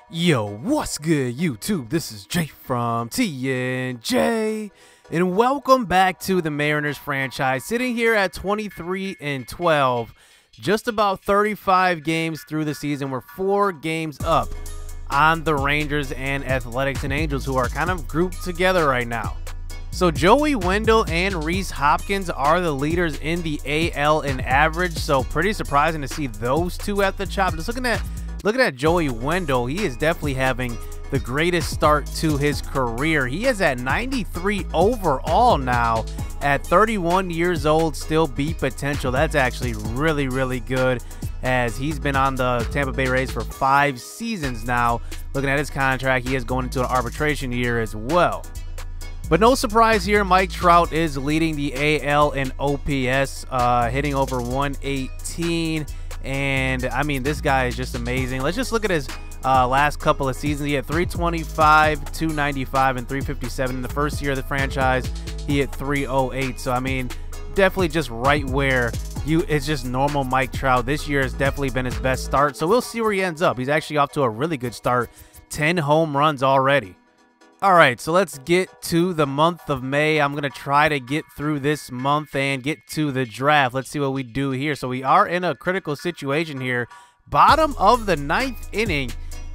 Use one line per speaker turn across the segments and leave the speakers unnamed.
Yo, what's good, YouTube? This is Jay from TNJ, and welcome back to the Mariners franchise. Sitting here at 23-12, just about 35 games through the season. We're 4 games up on the Rangers and Athletics and Angels, who are kind of grouped together right now. So Joey Wendle and Rhys Hopkins are the leaders in the AL in average, so pretty surprising to see those two at the top. Just looking at Joey Wendle, he is definitely having the greatest start to his career. He is at 93 overall now at 31 years old, still beat potential. That's actually really, really good, as he's been on the Tampa Bay Rays for 5 seasons now. Looking at his contract, he is going into an arbitration year as well. But no surprise here, Mike Trout is leading the AL in OPS, hitting over 118. And I mean, this guy is just amazing. Let's just look at his last couple of seasons. He had 325, 295, and 357. In the first year of the franchise, he hit 308. So I mean, definitely just right where it's just normal Mike Trout. This year has definitely been his best start. So we'll see where he ends up. He's actually off to a really good start. 10 home runs already. All right, so let's get to the month of May. I'm going to try to get through this month and get to the draft. Let's see what we do here. So we are in a critical situation here. Bottom of the 9th inning.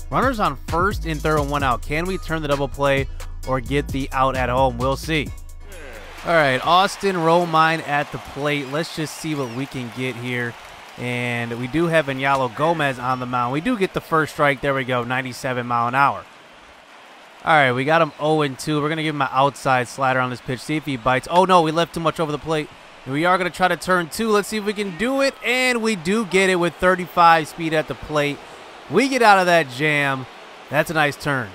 Runners on first and third and 1 out. Can we turn the double play or get the out at home? We'll see. All right, Austin Romine at the plate. Let's just see what we can get here. And we do have Iñalo Gomez on the mound. We do get the first strike. There we go, 97 mile an hour. All right, we got him 0-2. We're going to give him an outside slider on this pitch, see if he bites. Oh, no, we left too much over the plate. We are going to try to turn 2. Let's see if we can do it, and we do get it with 35 speed at the plate. We get out of that jam. That's a nice turn.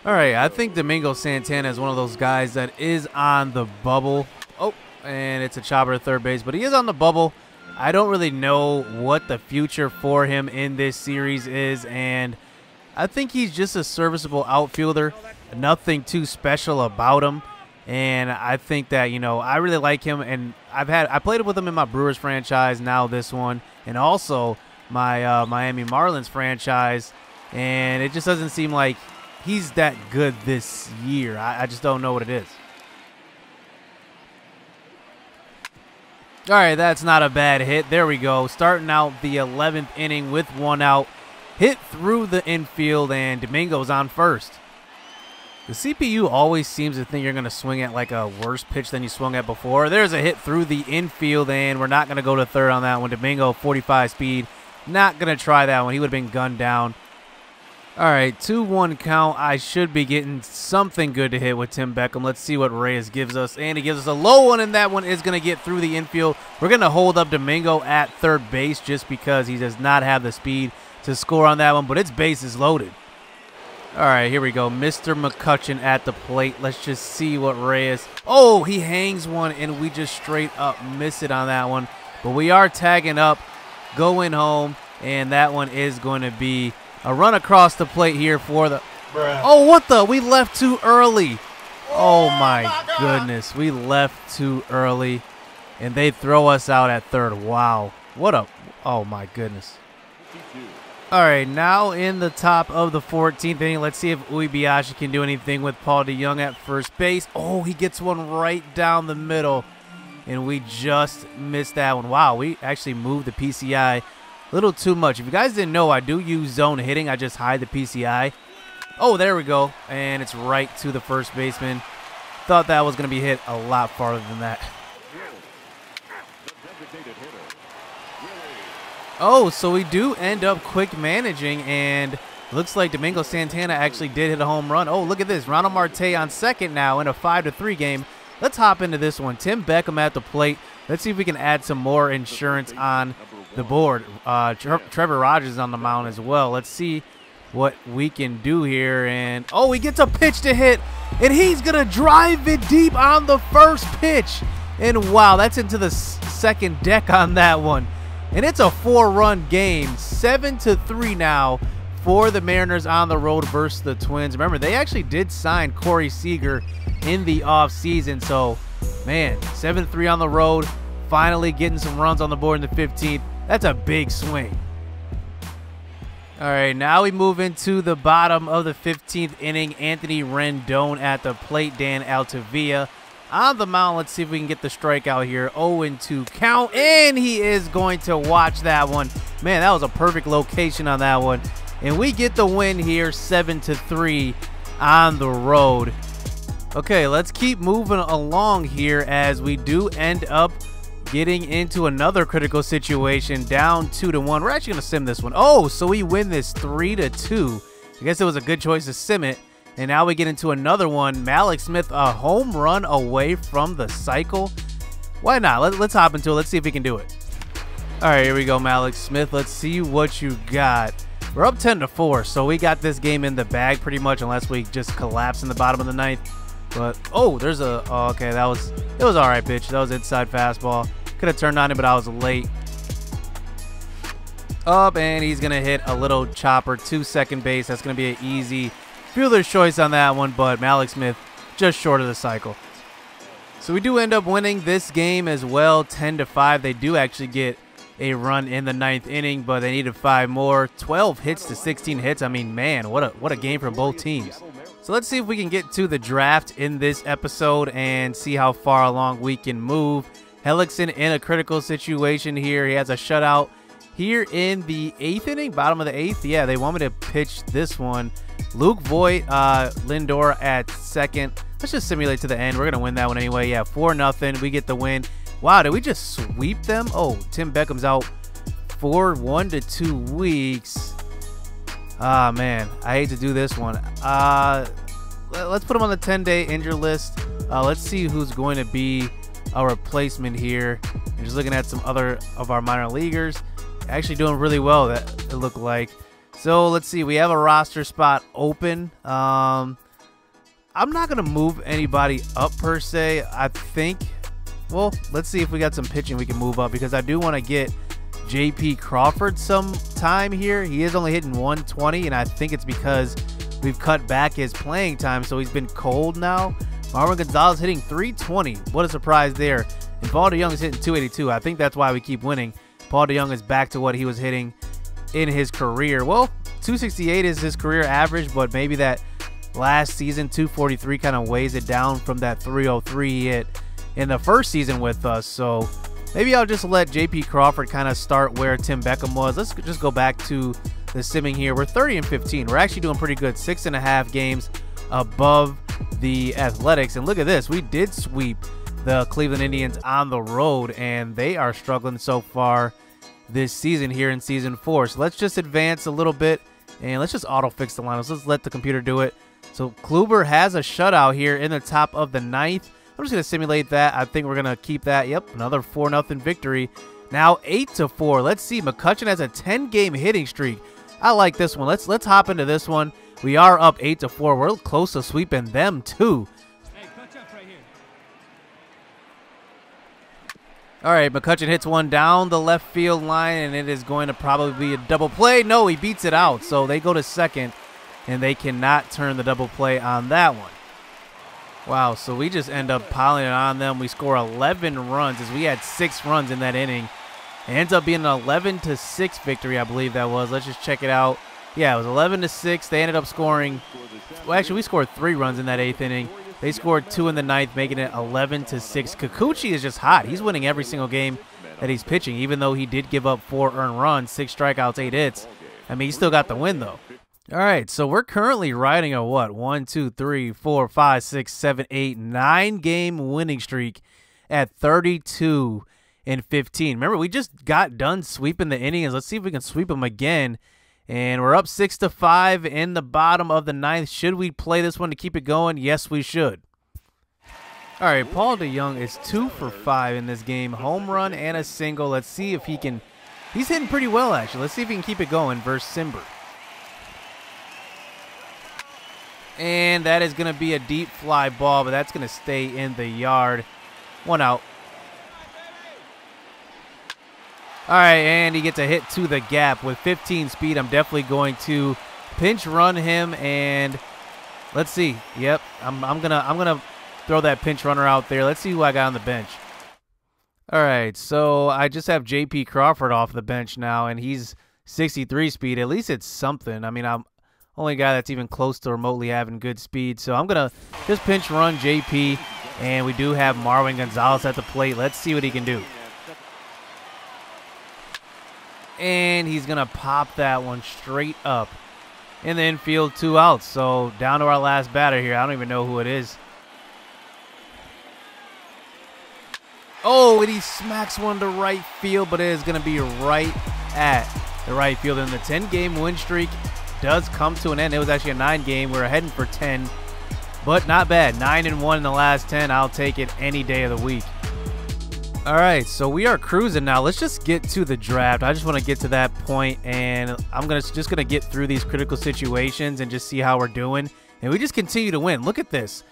All right, I think Domingo Santana is one of those guys that is on the bubble. Oh, and it's a chopper to third base, but he is on the bubble. I don't really know what the future for him in this series is, and I think he's just a serviceable outfielder. Nothing too special about him. And I think that, you know, I really like him. And I played with him in my Brewers franchise, now this one, and also my Miami Marlins franchise. And it just doesn't seem like he's that good this year. I just don't know what it is. All right, that's not a bad hit. There we go. Starting out the 11th inning with 1 out. Hit through the infield, and Domingo's on first. The CPU always seems to think you're going to swing at like a worse pitch than you swung at before. There's a hit through the infield, and we're not going to go to third on that one. Domingo, 45 speed. Not going to try that one. He would have been gunned down. All right, 2-1 count. I should be getting something good to hit with Tim Beckham. Let's see what Reyes gives us. And he gives us a low one, and that one is going to get through the infield. We're going to hold up Domingo at third base just because he does not have the speed to score on that one, but its bases loaded. All right, here we go. Mr. McCutchen at the plate. Let's just see what Reyes. Oh, he hangs one, and we just straight up miss it on that one. But we are tagging up, going home, and that one is going to be a run across the plate here for the. Bruh. Oh, what the? We left too early. Oh, my goodness. We left too early, and they throw us out at third. Wow. What a. Oh, my goodness. All right, now in the top of the 14th inning, let's see if Uebiashi can do anything with Paul DeJong at first base. Oh, he gets one right down the middle, and we just missed that one. Wow, we actually moved the PCI a little too much. If you guys didn't know, I do use zone hitting. I just hide the PCI. Oh, there we go, and it's right to the first baseman. Thought that was going to be hit a lot farther than that. Oh, so we do end up quick managing, and looks like Domingo Santana actually did hit a home run. Oh, look at this. Ronald Marte on second now in a 5-3 game. Let's hop into this one. Tim Beckham at the plate. Let's see if we can add some more insurance on the board. Trevor Rogers is on the mound as well. Let's see what we can do here. And oh, he gets a pitch to hit, and he's going to drive it deep on the first pitch. And wow, that's into the second deck on that one. And it's a 4-run game, 7-3 now for the Mariners on the road versus the Twins. Remember, they actually did sign Corey Seager in the offseason. So, man, 7-3 on the road, finally getting some runs on the board in the 15th. That's a big swing. All right, now we move into the bottom of the 15th inning. Anthony Rendon at the plate. Dan Altavilla on the mound. Let's see if we can get the strikeout here. 0-2 count, and he is going to watch that one. Man, that was a perfect location on that one. And we get the win here, 7-3 on the road. Okay, let's keep moving along here as we do end up getting into another critical situation, down 2-1. We're actually going to sim this one. Oh, so we win this 3-2. I guess it was a good choice to sim it. And now we get into another one. Mallex Smith, a home run away from the cycle. Why not? Let's hop into it. Let's see if we can do it. All right, here we go, Mallex Smith. Let's see what you got. We're up 10-4, so we got this game in the bag pretty much, unless we just collapse in the bottom of the ninth. But, oh, there's a, oh, okay, it was all right, pitch. That was inside fastball. Could have turned on it, but I was late. Up, and he's going to hit a little chopper to second base. That's going to be an easy fielder's choice on that one, but Mallex Smith just short of the cycle. So we do end up winning this game as well, 10-5. They do actually get a run in the ninth inning, but they needed 5 more. 12 hits to 16 hits. I mean, man, what a game from both teams. So let's see if we can get to the draft in this episode and see how far along we can move. Hellickson in a critical situation here. He has a shutout here in the 8th inning, bottom of the 8th. Yeah, they want me to pitch this one. Luke Voigt, Lindor at second. Let's just simulate to the end. We're going to win that one anyway. Yeah, 4-0. We get the win. Wow, did we just sweep them? Oh, Tim Beckham's out for 1 to 2 weeks. Ah, man, I hate to do this one. Let's put him on the 10-day injury list. Let's see who's going to be a replacement here. I'm just looking at some other of our minor leaguers. Actually doing really well, that it looked like. So let's see. We have a roster spot open. I'm not going to move anybody up per se. I think, well, let's see if we got some pitching we can move up, because I do want to get J.P. Crawford some time here. He is only hitting 120, and I think it's because we've cut back his playing time, so he's been cold now. Marwin Gonzalez hitting 320. What a surprise there. And Paul DeJong is hitting 282. I think that's why we keep winning. Paul DeJong is back to what he was hitting in his career. Well, 268 is his career average, but maybe that last season 243 kind of weighs it down from that 303 he hit in the first season with us. So maybe I'll just let J.P. Crawford kind of start where Tim Beckham was. Let's just go back to the simming here. We're 30-15. We're actually doing pretty good. 6.5 games above the Athletics. And look at this. We did sweep the Cleveland Indians on the road, and they are struggling so far this season here in Season 4. So let's just advance a little bit, and let's just auto-fix the lineups. Let's let the computer do it. So Kluber has a shutout here in the top of the 9th. I'm just going to simulate that. I think we're going to keep that. Yep, another 4-0 victory. Now 8-4. Let's see. McCutchen has a 10-game hitting streak. I like this one. Let's hop into this one. We are up 8-4. We're close to sweeping them too.
Hey, catch up right here.
All right, McCutchen hits one down the left field line, and it is going to probably be a double play. No, he beats it out. So they go to second, and they cannot turn the double play on that one. Wow, so we just end up piling it on them. We score 11 runs as we had 6 runs in that inning. It ends up being an 11-6 victory, I believe that was. Let's just check it out. Yeah, it was 11-6. They ended up scoring. Well, actually, we scored 3 runs in that 8th inning. They scored 2 in the 9th, making it 11-6. Kikuchi is just hot. He's winning every single game that he's pitching, even though he did give up 4 earned runs, 6 strikeouts, 8 hits. I mean, he still got the win, though. All right, so we're currently riding a what? 1, 2, 3, 4, 5, 6, 7, 8, 9-game winning streak at 32-15. Remember, we just got done sweeping the Indians. Let's see if we can sweep them again. And we're up 6-5 in the bottom of the 9th. Should we play this one to keep it going? Yes, we should. All right, Paul DeJong is 2 for 5 in this game. Home run and a single. Let's see if he can. He's hitting pretty well, actually. Let's see if he can keep it going versus Simber. And that is going to be a deep fly ball, but that's going to stay in the yard. 1 out. All right, and he gets a hit to the gap with 15 speed. I'm definitely going to pinch run him, and let's see. Yep, I'm gonna throw that pinch runner out there. Let's see who I got on the bench. All right, so I just have J.P. Crawford off the bench now, and he's 63 speed. At least it's something. I mean, I'm only guy that's even close to remotely having good speed. So I'm going to just pinch run JP, and we do have Marwin Gonzalez at the plate. Let's see what he can do. And he's going to pop that one straight up in the infield, 2 outs. So down to our last batter here. I don't even know who it is. Oh, and he smacks one to right field, but it is going to be right at the right field. And the 10-game win streak does come to an end. It was actually a 9-game. We were heading for 10, but not bad. 9-1 in the last 10. I'll take it any day of the week. All right, so we are cruising now. Let's just get to the draft. I just want to get to that point, and I'm just gonna get through these critical situations and just see how we're doing. And we just continue to win. Look at this,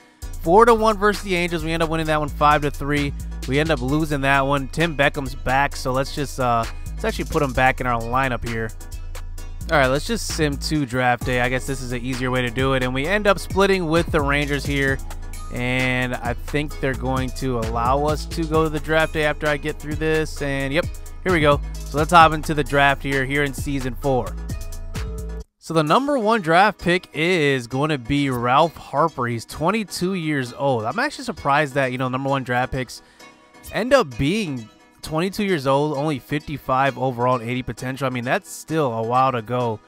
4-1 versus the Angels. We end up winning that one 5-3. We end up losing that one. Tim Beckham's back, so let's just let's actually put him back in our lineup here. All right, let's just sim 2 draft day. I guess this is an easier way to do it, and we end up splitting with the Rangers here. And I think they're going to allow us to go to the draft day after I get through this. And yep, here we go. So let's hop into the draft here in season 4. So the #1 draft pick is going to be Ralph Harper. He's 22 years old. I'm actually surprised that, you know, #1 draft picks end up being 22 years old, only 55 overall and 80 potential. I mean, that's still a while to go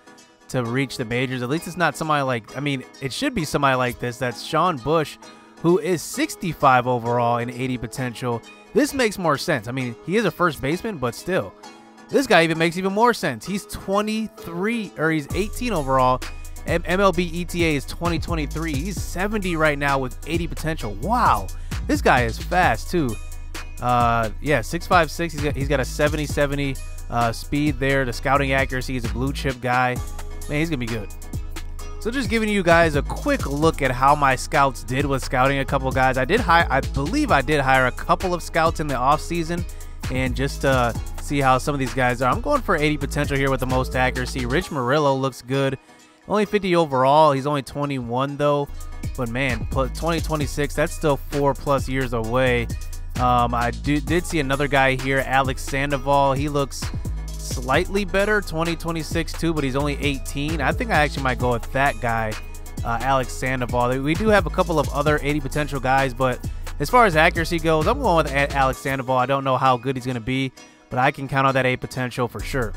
to reach the majors. At least it's not somebody like, I mean, it should be somebody like this. That's Sean Bush, who is 65 overall and 80 potential. This makes more sense. I mean, he is a first baseman, but still, this guy even makes even more sense. He's 23, or he's 18 overall, and MLB ETA is 2023. He's 70 right now with 80 potential. Wow, this guy is fast too. Yeah, 6.56. He's got a 70 speed there. The scouting accuracy, he's a blue chip guy. Man, he's gonna be good. So just giving you guys a quick look at how my scouts did with scouting a couple guys. I believe I did hire a couple of scouts in the offseason, and just to see how some of these guys are. I'm going for 80 potential here with the most accuracy. Rich Murillo looks good. Only 50 overall. He's only 21 though. But man, 2026, that's still 4+ years away. I did see another guy here, Alex Sandoval. He looks slightly better, 2026 too, but he's only 18. I think I actually might go with that guy, Alex Sandoval. We do have a couple of other 80 potential guys, but as far as accuracy goes, I'm going with Alex Sandoval. I don't know how good he's going to be, but I can count on that 8 potential for sure.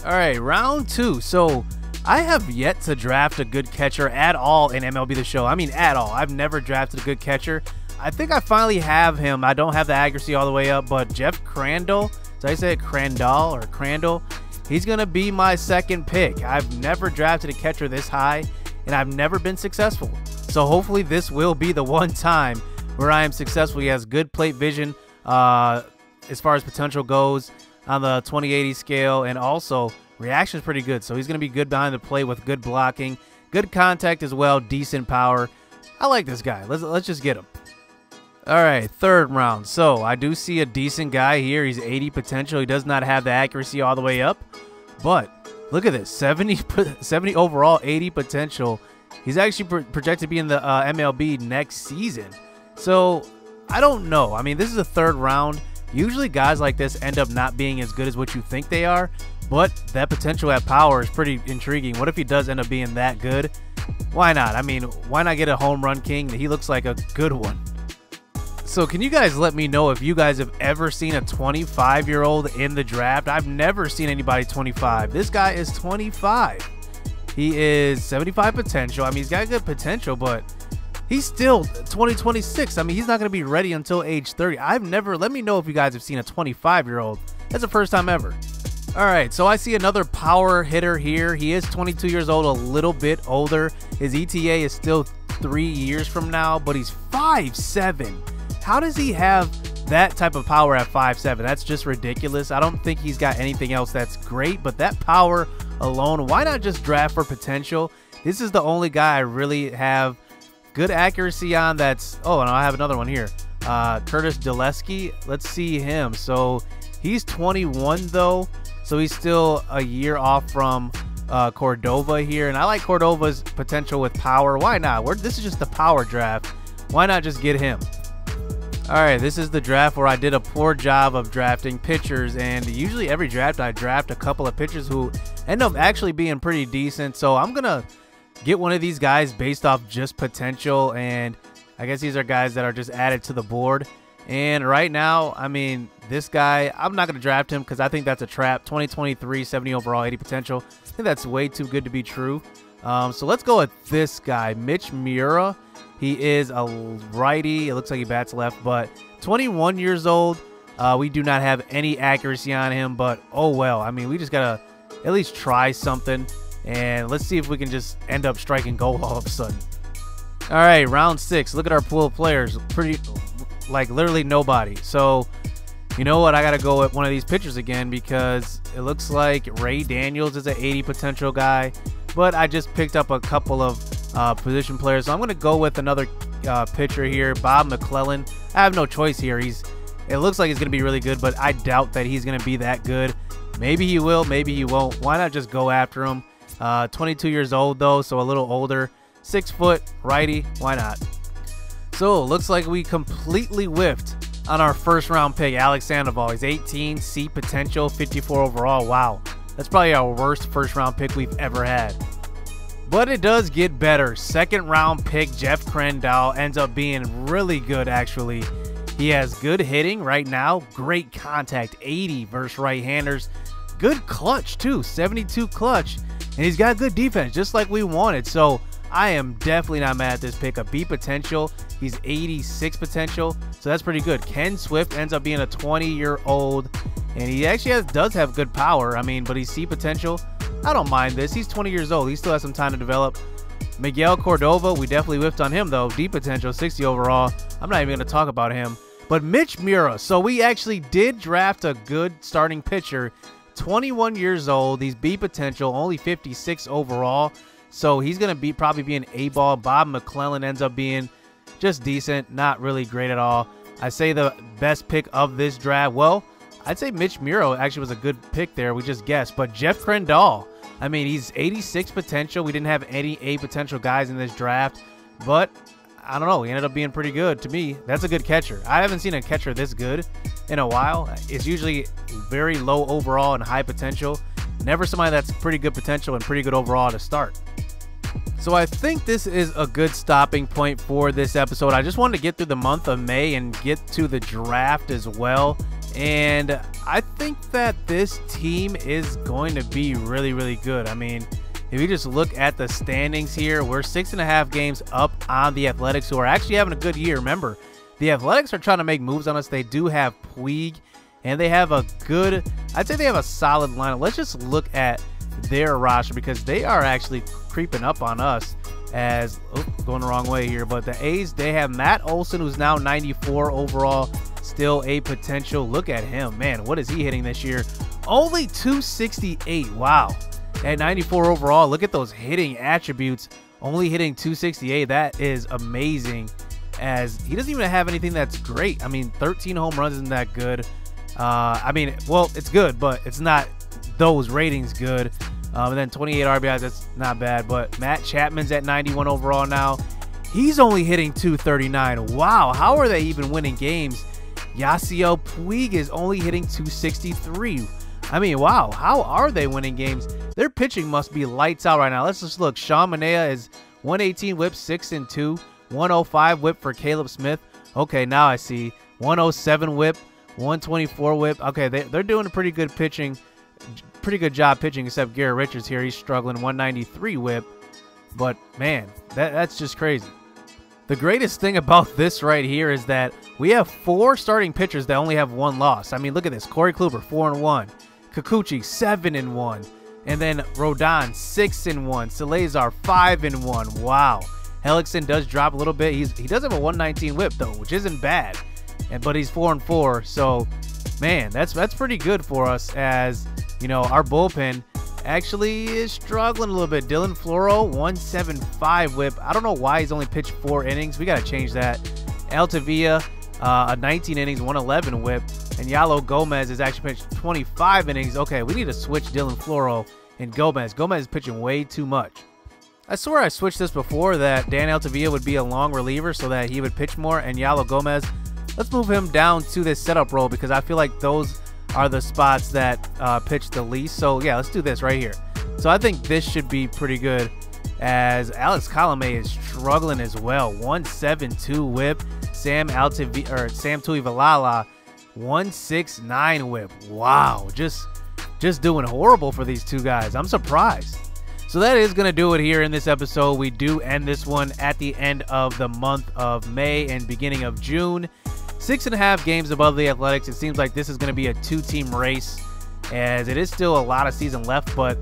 All right, round 2. So I have yet to draft a good catcher at all in MLB The Show. I mean, at all. I've never drafted a good catcher. I think I finally have him. I don't have the accuracy all the way up, but Jeff Crandall, so I said Crandall or Crandall, he's going to be my second pick. I've never drafted a catcher this high, and I've never been successful. So hopefully this will be the one time where I am successful. He has good plate vision as far as potential goes on the 20/80 scale, and also reaction is pretty good. So he's going to be good behind the plate with good blocking, good contact as well, decent power. I like this guy. Let's just get him. All right, 3rd round. So I do see a decent guy here. He's 80 potential. He does not have the accuracy all the way up, but look at this, 70 overall, 80 potential. He's actually projected to be in the MLB next season. So I don't know. I mean, this is the 3rd round. Usually guys like this end up not being as good as what you think they are, but that potential at power is pretty intriguing. What if he does end up being that good? Why not? I mean, why not get a home run king? He looks like a good one. So can you guys let me know if you guys have ever seen a 25-year-old in the draft? I've never seen anybody 25. This guy is 25. He is 75 potential. I mean, he's got good potential, but he's still 2026. I mean, he's not going to be ready until age 30. Let me know if you guys have seen a 25-year-old. That's the first time ever. All right, so I see another power hitter here. He is 22 years old, a little bit older. His ETA is still 3 years from now, but he's 5'7". How does he have that type of power at 5'7"? That's just ridiculous. I don't think he's got anything else that's great, but that power alone, why not just draft for potential? This is the only guy I really have good accuracy on. That's, oh, and I have another one here. Curtis Dulesky. Let's see him. So he's 21 though, so he's still a year off from Cordova here, and I like Cordova's potential with power. Why not? This is just the power draft. Why not just get him? Alright, this is the draft where I did a poor job of drafting pitchers, and usually every draft I draft a couple of pitchers who end up actually being pretty decent. So I'm going to get one of these guys based off just potential, and I guess these are guys that are just added to the board. And right now, I mean, this guy, I'm not going to draft him because I think that's a trap. 2023, 70 overall, 80 potential. I think that's way too good to be true. So let's go with this guy, Mitch Miura. He is a righty. It looks like he bats left, but 21 years old. We do not have any accuracy on him, but oh well. I mean, we just got to at least try something, and let's see if we can just end up striking gold all of a sudden. All right, round 6. Look at our pool of players. Pretty, like, literally nobody. So, you know what? I got to go with one of these pitchers again because it looks like Ray Daniels is an 80 potential guy, but I just picked up a couple of position players. So I'm going to go with another pitcher here, Bob McClellan. I have no choice here. It looks like he's going to be really good, but I doubt that he's going to be that good. Maybe he will, maybe he won't. Why not just go after him? 22 years old, though, so a little older. 6 foot, righty. Why not? So, looks like we completely whiffed on our first round pick, Alex Sandoval. He's 18, C potential, 54 overall. Wow. That's probably our worst first round pick we've ever had. But it does get better. Second round pick, Jeff Crandall, ends up being really good, actually. He has good hitting right now. Great contact, 80 versus right-handers. Good clutch, too, 72 clutch. And he's got good defense, just like we wanted. So I am definitely not mad at this pick. A B potential. He's 86 potential, so that's pretty good. Ken Swift ends up being a 20-year-old, and he actually does have good power. I mean, but he's C potential. I don't mind this. He's 20 years old. He still has some time to develop. Miguel Cordova, we definitely whiffed on him, though. D potential, 60 overall. I'm not even going to talk about him. But Mitch Miura. So we actually did draft a good starting pitcher. 21 years old. He's B potential, only 56 overall. So he's going to probably be an A-ball. Bob McClellan ends up being just decent, not really great at all. I say the best pick of this draft. Well, I'd say Mitch Miura actually was a good pick there. We just guessed. But Jeff Crandall, I mean, he's 86 potential. We didn't have any A potential guys in this draft. But, I don't know. He ended up being pretty good to me. That's a good catcher. I haven't seen a catcher this good in a while. It's usually very low overall and high potential. Never somebody that's pretty good potential and pretty good overall to start. So I think this is a good stopping point for this episode. I just wanted to get through the month of May and get to the draft as well. And I think that this team is going to be really, really good. I mean, if you just look at the standings here, we're 6.5 games up on the Athletics, who are actually having a good year. Remember, the Athletics are trying to make moves on us. They do have Puig, and they have a good, I'd say they have a solid lineup. Let's just look at their roster because they are actually creeping up on us as, going the wrong way here. But the A's, they have Matt Olson, who's now 94 overall, still a potential. Look at him, man. What is he hitting this year? Only 268. Wow. At 94 overall, look at those hitting attributes. Only hitting 268. That is amazing, as he doesn't even have anything that's great. I mean, 13 home runs isn't that good. I mean, well, it's good, but it's not those ratings good. And then 28 RBIs, that's not bad. But Matt Chapman's at 91 overall now. He's only hitting 239. Wow, how are they even winning games? Yasiel Puig is only hitting 263. I mean, wow, how are they winning games? Their pitching must be lights out right now. Let's just look. Sean Manaea is 118 whip, 6-2. 105 whip for Caleb Smith. Okay, now I see. 107 whip, 124 whip. Okay, they're doing a pretty good pitching. Pretty good job pitching, except Garrett Richards here. He's struggling, 193 whip. But, man, that's just crazy. The greatest thing about this right here is that we have 4 starting pitchers that only have 1 loss. I mean, look at this. Corey Kluber, 4-1. Kikuchi, 7-1. And then Rodon, 6-1. Salazar, 5-1. Wow. Hellickson does drop a little bit. He does have a 119 whip, though, which isn't bad. But he's 4-4. So, man, that's pretty good for us, as, you know, our bullpen actually is struggling a little bit. Dylan Floro, 175 whip. I don't know why he's only pitched 4 innings. We got to change that. Altavia, 19 innings, 111 whip. And Yalo Gomez has actually pitched 25 innings. Okay, we need to switch Dylan Floro and Gomez. Gomez is pitching way too much. I swear I switched this before, that Dan Altavia would be a long reliever so that he would pitch more, and Yalo Gomez, let's move him down to this setup role because I feel like those are the spots that pitch the least. So yeah, let's do this right here. So I think this should be pretty good, as Alex Colomé is struggling as well. 1.72 whip. Sam Tuivailala 1.69 whip. Wow, just doing horrible for these two guys. I'm surprised. So that is going to do it here in this episode. We do end this one at the end of the month of May and beginning of June. 6.5 games above the Athletics. It seems like this is going to be a two-team race, as it is still a lot of season left, but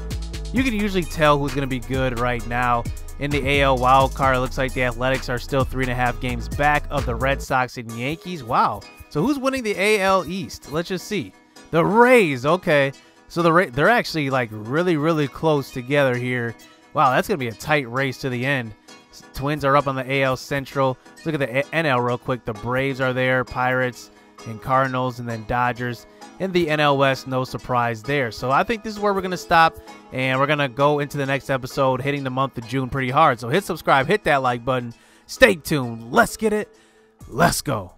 you can usually tell who's going to be good right now. In the AL wildcard, it looks like the Athletics are still 3.5 games back of the Red Sox and Yankees. Wow. So who's winning the AL East? Let's just see. The Rays. Okay. So they're actually like really close together here. Wow, that's going to be a tight race to the end. Twins are up on the AL Central. Let's look at the NL real quick. The Braves are there, Pirates and Cardinals, and then Dodgers. In the NL West, no surprise there. So I think this is where we're going to stop, and we're going to go into the next episode hitting the month of June pretty hard. So hit subscribe, hit that like button. Stay tuned. Let's get it. Let's go.